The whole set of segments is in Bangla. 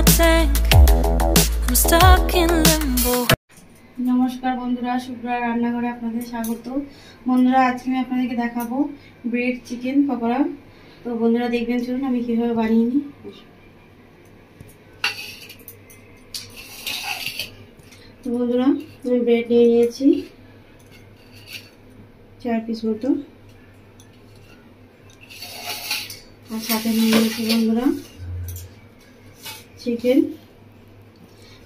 think I'm stuck in limbo. নমস্কার বন্ধুরা, শুভ্রা রান্নাঘরে আপনাদের স্বাগত। বন্ধুরা, আজকে আমি আপনাদেরকে দেখাবো ব্রেড চিকেন পকোড়া। তো বন্ধুরা দেখবেন, চলুন আমি কিভাবে বানিয়ে নিই। তো বন্ধুরা, আমি ব্রেড নিয়ে নিয়েছি 4 পিস মতো, আর সাথে নিয়ে নিয়েছি বন্ধুরা চিকেন।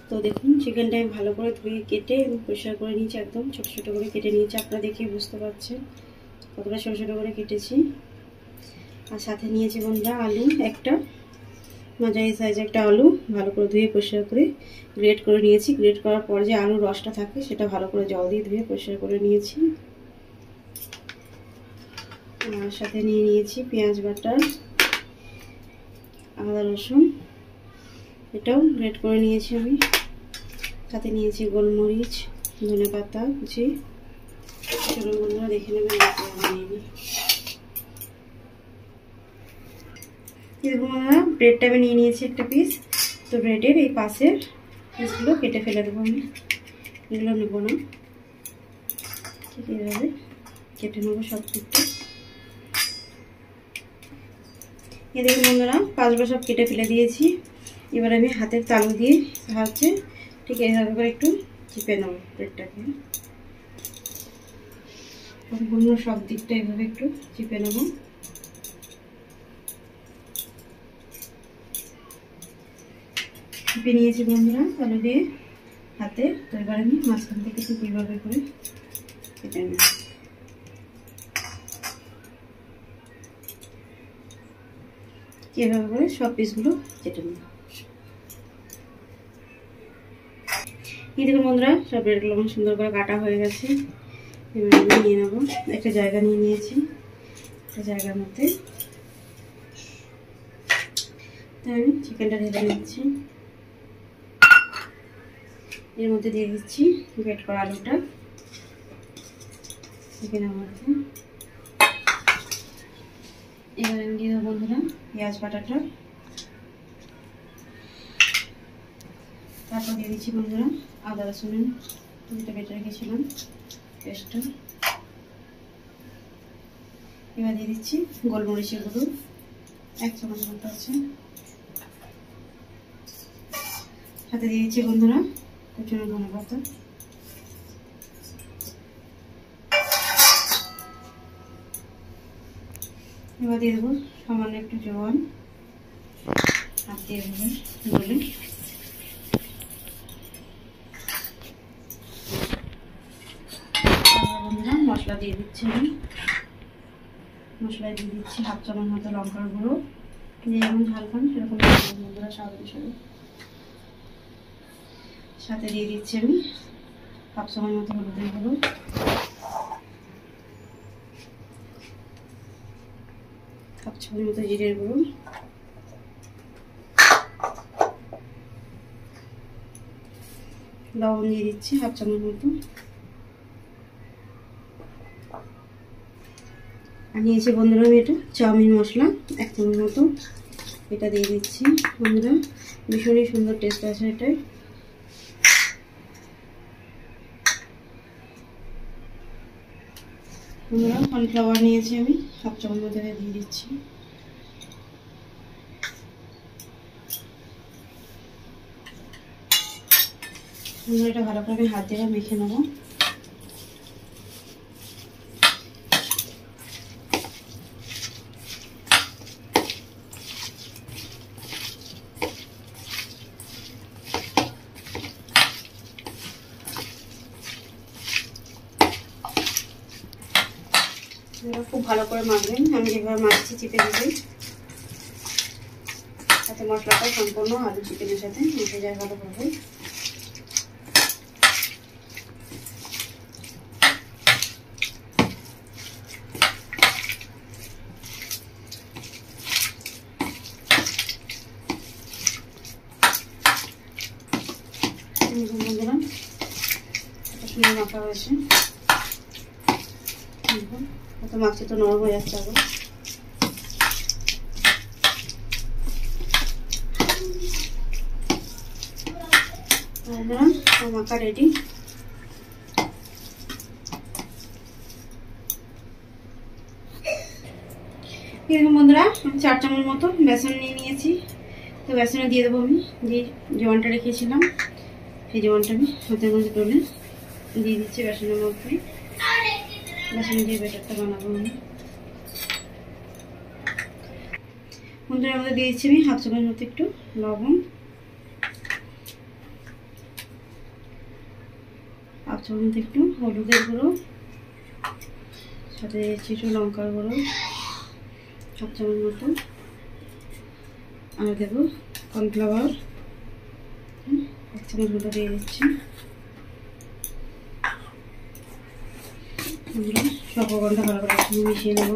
তো দেখুন, চিকেনটা আমি ভালো করে ধুয়ে কেটে এবং পরিষ্কার করে নিয়েছি, একদম ছোট ছোট করে কেটে নিয়েছি। আপনারা দেখে বুঝতে পারছেন কতটা ছোট ছোট করে কেটেছি। আর সাথে নিয়েছি বন্ধুরা আলু, একটা মাঝারি সাইজে একটা আলু ভালো করে ধুয়ে পরিষ্কার করে গ্রেট করে নিয়েছি। গ্রেট করার পর যে আলুর রসটা থাকে সেটা ভালো করে জল দিয়ে ধুয়ে পরিষ্কার করে নিয়েছি। আর সাথে নিয়ে নিয়েছি পেঁয়াজ বাটা, আদা রসুন, এটাও গ্রেট করে নিয়েছি আমি। সাথে নিয়েছি গোলমরিচ, ধনে পাতা কুচি। চলুন বন্ধুরা দেখে নেবেন বানিয়ে নিই। দেখুন বন্ধুরা, ব্রেডটা আমি নিয়ে নিয়েছি একটা পিস। তো ব্রেডের এই পাশের পিসগুলো কেটে ফেলে দেবো আমি, এগুলো নেবো না। ঠিক এইভাবে কেটে নেবো সব দিকটা। এই দেখুন বন্ধুরা, 5বার সব কেটে ফেলে দিয়েছি। এবার আমি হাতের তালু দিয়ে সাহায্যে ঠিক এইভাবে করে একটু চিপে নেব ব্রেডটাকে। সম্পূর্ণ সব দিকটা এইভাবে একটু চিপে নেব। চিপে নিয়েছি বন্ধুরা তালু দিয়ে হাতে। তো এবার আমি মাঝখান থেকে ঠিক এইভাবে করে কেটে নেব। এভাবে করে সব পিসগুলো কেটে নেব। এই দেখুন বন্ধুরা, সব ব্রেডগুলো আমার সুন্দর করে কাটা হয়ে গেছে। এবার আমি নিয়ে নেবো, একটা জায়গা নিয়ে নিয়েছি। একটা জায়গার মধ্যে তাই আমি চিকেনটা ঢেলে নিচ্ছি। এর মধ্যে দিয়ে দিচ্ছি গ্রেট করা আলুটা চিকেনের মধ্যে। এবার আমি দিয়ে দেবো বন্ধুরা পেঁয়াজ বাটাটা। তারপর দিয়ে দিচ্ছি বন্ধুরা আদা রসুনের যেটা বেটে রেখেছিলাম পেস্টটা। এবার দিয়ে দিচ্ছি গোলমরিচের গুঁড়ো 1 চামচ মতো আছে। সাথে দিয়ে দিচ্ছি বন্ধুরা কুচনো ধনে পাতা। এবার দিয়ে দেবো সামান্য একটু জল, হাত দিয়ে দেবো গলে। বন্ধুরা মশলা দিয়ে দিচ্ছি আমি। মশলায় দিয়ে দিচ্ছি 1/2 চামচ মতো লঙ্কার গুঁড়ো, যেমন ঝাল খান সেরকম বন্ধুরা স্বাদ হিসেবে। সাথে দিয়ে দিচ্ছি আমি 1/2 চামচ মতো হলুদের গুঁড়ো, 1/2 চামচ মতো জিরের গুঁড়ো, লবণ দিয়ে দিচ্ছি 1/2 চামচ মতো। আর নিয়েছি বন্ধুরা আমি এটা চাউমিন মশলা 1 চামচ মতো, এটা দিয়ে দিচ্ছি বন্ধুরা। ভীষণই সুন্দর টেস্ট আছে এটাই। বন্ধুরা কর্নফ্লাওয়ার নিয়েছি আমি 1/2 চামচ মতো দিয়ে দিচ্ছি। বন্ধুরা এটা ভালো করে আমি হাত দিয়ে মেখে নেবো। খুব ভালো করে মাখবেন, আমি যেভাবে মাখছি চিপে দিতে, যাতে মশলাটা সম্পূর্ণ আলু চিকেনের সাথে মিশে যায় ভালোভাবে। বন্ধুরা এটা সুন্দর মাখা হয়েছে। তো মাছটা তো নরম হয়ে যাচ্ছে আবার। বন্ধুরা মাখা রেডি। এরকম বন্ধুরা আমি 4 চামচ মতো বেসন নিয়ে নিয়েছি। তো বেসনে দিয়ে দেবো আমি যে জোয়ানটা রেখেছিলাম, সেই জোয়ানটা আমি হাতের মধ্যে তুলে দিয়ে দিচ্ছি বেসনের মধ্যে। বেসন দিয়ে ব্যাটারটা বানাবো আমি। বন্ধুরা আমাদের দিয়ে দিচ্ছি আমি 1/2 চামচ মতো একটু লবণ, 1/2 চামচ একটু হলুদের গুঁড়ো, সাথে দিচ্ছি একটু লঙ্কার গুঁড়ো 1/2 চামচ মতো, আর দেবো কর্নফ্লাওয়ার 1 চামচ মতো দিয়ে দিচ্ছি। সব উপকরণটা ভালো করে মিশিয়ে নেব।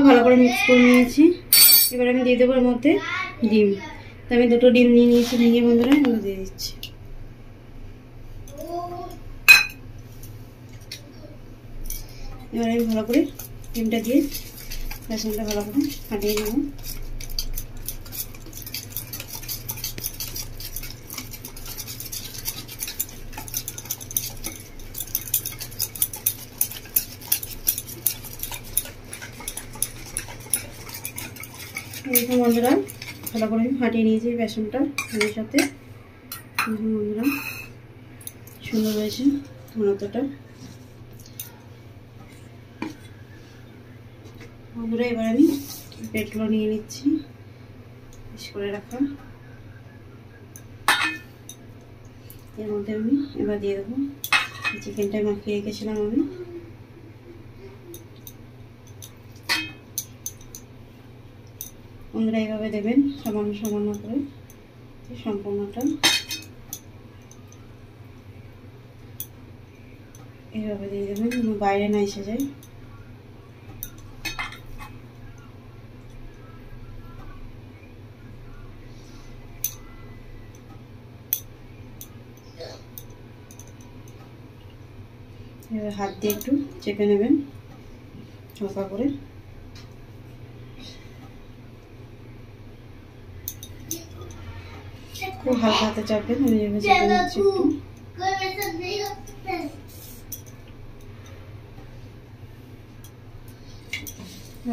ভালো করে মিক্স করে নিয়েছি। এবার আমি দিয়ে দেবো এর মধ্যে ডিম। তো আমি 2টো ডিম নিয়ে নিয়েছি, ভেঙে বন্ধুরা এগুলো দিয়ে দিচ্ছি। এবার আমি ভালো করে ডিমটা দিয়ে বেসনটা ভালো করে ফাটিয়ে নেব। দেখুন বন্ধুরা ভালো করে আমি ফাটিয়ে নিয়েছি বেসনটা এর সাথে। বন্ধুরা সুন্দর হয়েছে ঘনত্বটা। বন্ধুরা এবার আমি প্লেটগুলো নিয়ে নিচ্ছি বেশ করে রাখা। এর মধ্যে আমি এবার দিয়ে দেবো চিকেনটা মাখিয়ে রেখেছিলাম আমি। বন্ধুরা এইভাবে দেবেন সামান্য সামান্য করে সম্পূর্ণটা এইভাবে দিয়ে দেবেন, বাইরে না এসে যায়। এবার হাত দিয়ে একটু চেপে নেবেন হালকা করে। খুব হালকা হাতে চাপবেন, আমি এভাবে চেপে নিচ্ছি একটু।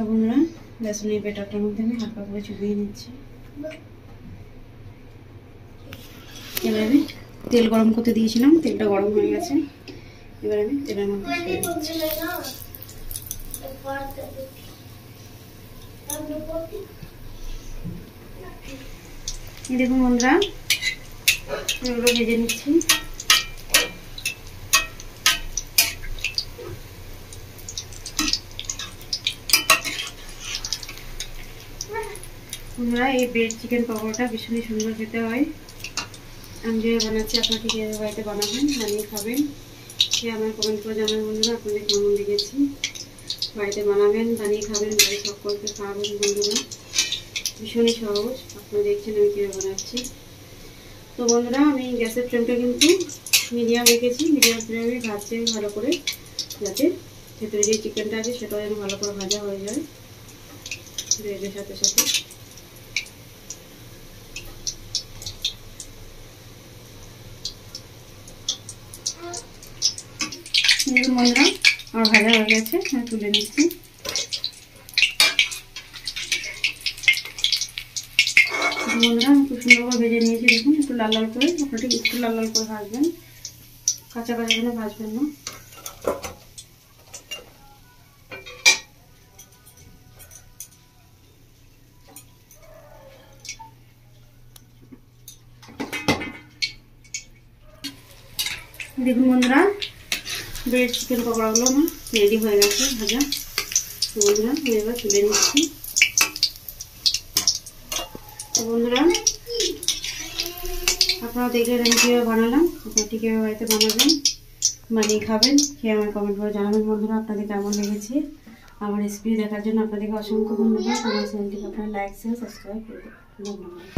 বন্ধুরা বেসনের ব্যাটারটার মধ্যে আমি হালকা করে চুবিয়ে নিচ্ছি। এবার আমি তেল গরম করতে দিয়েছিলাম, তেলটা গরম হয়ে গেছে। এবার আমি তেলের মধ্যে ছেড়ে দিচ্ছি। দেখুন বন্ধুরা এগুলো ভেজে নিচ্ছি। বন্ধুরা এই ব্রেড চিকেন পকোড়াটা ভীষণই সুন্দর খেতে হয়। আমি যেভাবে বানাচ্ছি আপনারা ঠিক এভাবে বাড়িতে বানাবেন, বানিয়ে খাবেন। সে আমার কমেন্ট করে জানাবেন বন্ধুরা আপনাদের কেমন লেগেছে। বাড়িতে বানাবেন, বানিয়ে খাবেন, বাড়ির সকলকে খাওয়াবেন। বন্ধুরা ভীষণই সহজ, আপনারা দেখছেন আমি কীভাবে বানাচ্ছি। তো বন্ধুরা আমি গ্যাসের ফ্লেমটা কিন্তু মিডিয়াম রেখেছি। মিডিয়াম ফ্লেমে ভাজছি ভালো করে, যাতে ভেতরে যে চিকেনটা আছে সেটাও যেন ভালো করে ভাজা হয়ে যায় ব্রেডের সাথে সাথে। বন্ধুরা আমার ভাজা হয়ে গেছে, আমি তুলে নিচ্ছি। বন্ধুরা আমি খুব সুন্দর করে ভেজে নিয়েছি। দেখুন একটু লাল লাল করে, আপনারা একটু লাল লাল করে ভাজবেন, কাঁচা কাঁচা করে ভাজবেন না। দেখুন বন্ধুরা ব্রেড চিকেন পকোড়াগুলো আমার রেডি হয়ে গেছে ভাজা। তো বন্ধুরা আমি এবার তুলে নিচ্ছি। তো বন্ধুরা আপনারা দেখলেন আমি কীভাবে বানালাম, আপনারা ঠিক এভাবে বাড়িতে বানাবেন, বানিয়ে খাবেন, খেয়ে আমার কমেন্ট করে জানাবেন। বন্ধুরা আপনাদের কেমন লেগেছে। আমার রেসিপি দেখার জন্য আপনাদেরকে অসংখ্য ধন্যবাদ। আমার চ্যানেলটিকে আপনারা লাইক শেয়ার সাবস্ক্রাইব করে দেবেন। ধন্যবাদ।